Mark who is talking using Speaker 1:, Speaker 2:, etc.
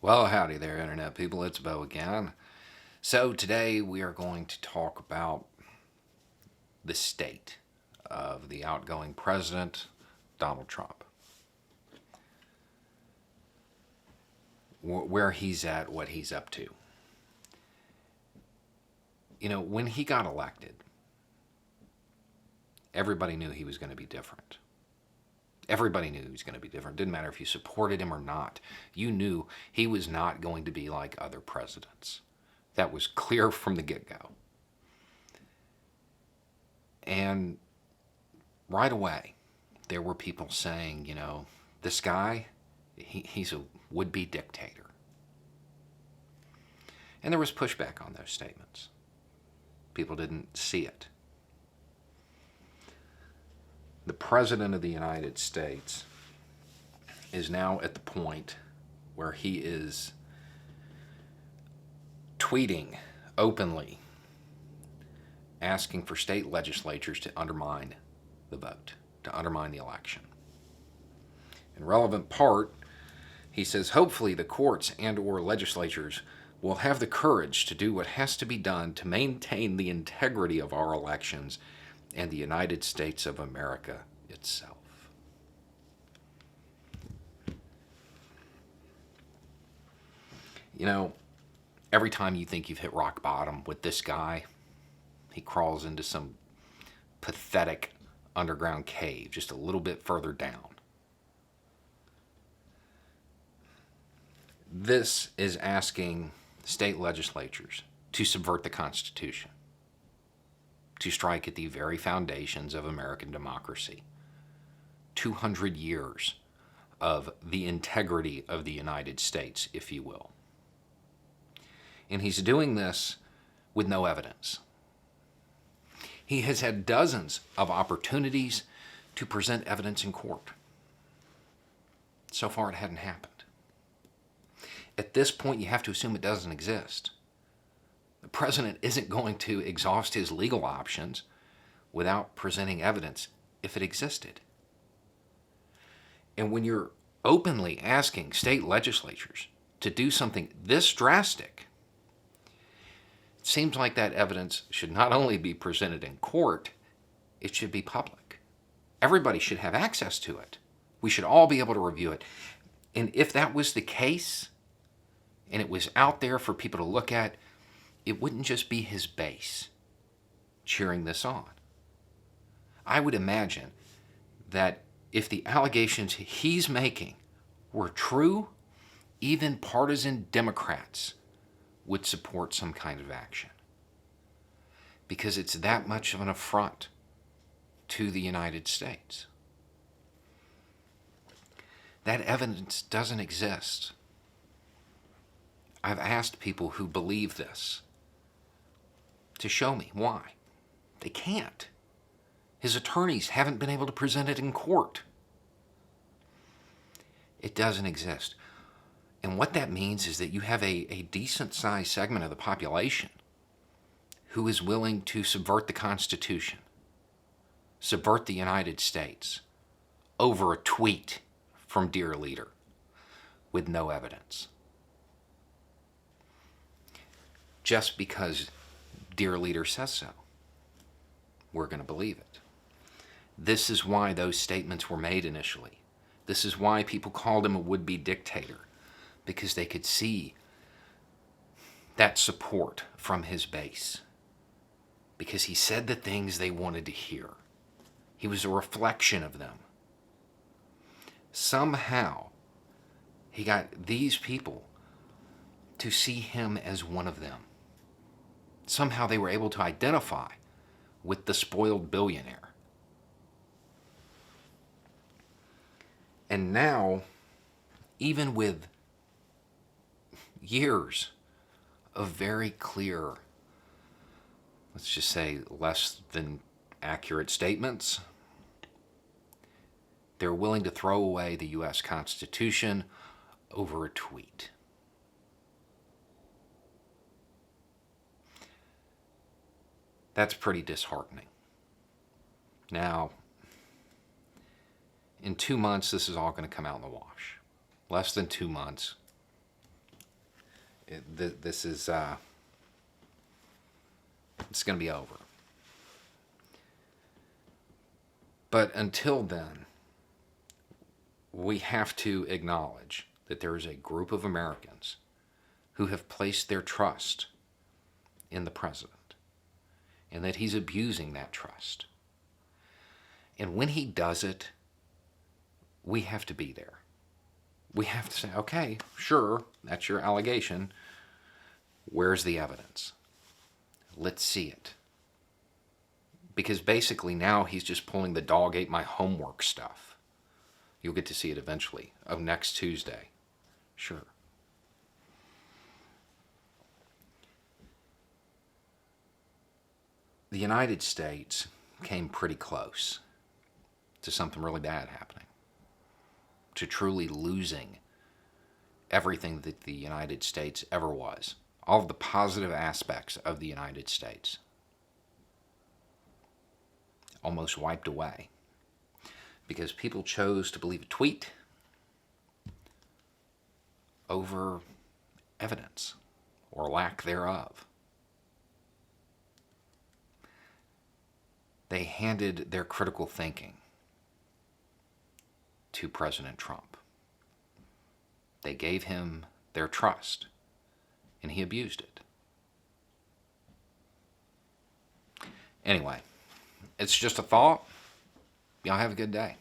Speaker 1: Well, howdy there, Internet people. It's Bo again. So, today we are going to talk about the state of the outgoing president, Donald Trump. Where he's at, what he's up to. You know, when he got elected, everybody knew he was going to be different. Everybody knew he was going to be different. Didn't matter if you supported him or not. You knew he was not going to be like other presidents. That was clear from the get-go. And right away, there were people saying, this guy, he's a would-be dictator. And there was pushback on those statements. People didn't see it. The President of the United States is now at the point where he is tweeting openly, asking for state legislatures to undermine the vote, to undermine the election. In relevant part, he says, hopefully the courts and or legislatures will have the courage to do what has to be done to maintain the integrity of our elections and the United States of America itself. Every time you think you've hit rock bottom with this guy, he crawls into some pathetic underground cave just a little bit further down. This is asking state legislatures to subvert the Constitution, to strike at the very foundations of American democracy. 200 years of the integrity of the United States, if you will. And he's doing this with no evidence. He has had dozens of opportunities to present evidence in court. So far, it hadn't happened. At this point, you have to assume it doesn't exist. The president isn't going to exhaust his legal options without presenting evidence if it existed. And when you're openly asking state legislatures to do something this drastic, it seems like that evidence should not only be presented in court, it should be public. Everybody should have access to it. We should all be able to review it. And if that was the case, and it was out there for people to look at, it wouldn't just be his base cheering this on. I would imagine that if the allegations he's making were true, even partisan Democrats would support some kind of action. Because it's that much of an affront to the United States. That evidence doesn't exist. I've asked people who believe this to show me why. They can't. His attorneys haven't been able to present it in court. It doesn't exist. And what that means is that you have a decent-sized segment of the population who is willing to subvert the Constitution, subvert the United States, over a tweet from Dear Leader with no evidence. Just because Dear Leader says so, we're going to believe it. This is why those statements were made initially. This is why people called him a would-be dictator, because they could see that support from his base, because he said the things they wanted to hear. He was a reflection of them. Somehow, he got these people to see him as one of them. Somehow they were able to identify with the spoiled billionaire. And now, even with years of very clear, let's just say less than accurate statements, they're willing to throw away the U.S. Constitution over a tweet. That's pretty disheartening. Now, in 2 months, this is all going to come out in the wash. Less than 2 months, This is it's going to be over. But until then, we have to acknowledge that there is a group of Americans who have placed their trust in the president and that he's abusing that trust. And when he does it, we have to be there. We have to say, okay, sure, that's your allegation. Where's the evidence? Let's see it. Because basically now he's just pulling the dog ate my homework stuff. You'll get to see it eventually, of next Tuesday. Sure. The United States came pretty close to something really bad happening, to truly losing everything that the United States ever was, all of the positive aspects of the United States, almost wiped away because people chose to believe a tweet over evidence or lack thereof. They handed their critical thinking to President Trump. They gave him their trust, and he abused it. Anyway, it's just a thought. Y'all have a good day.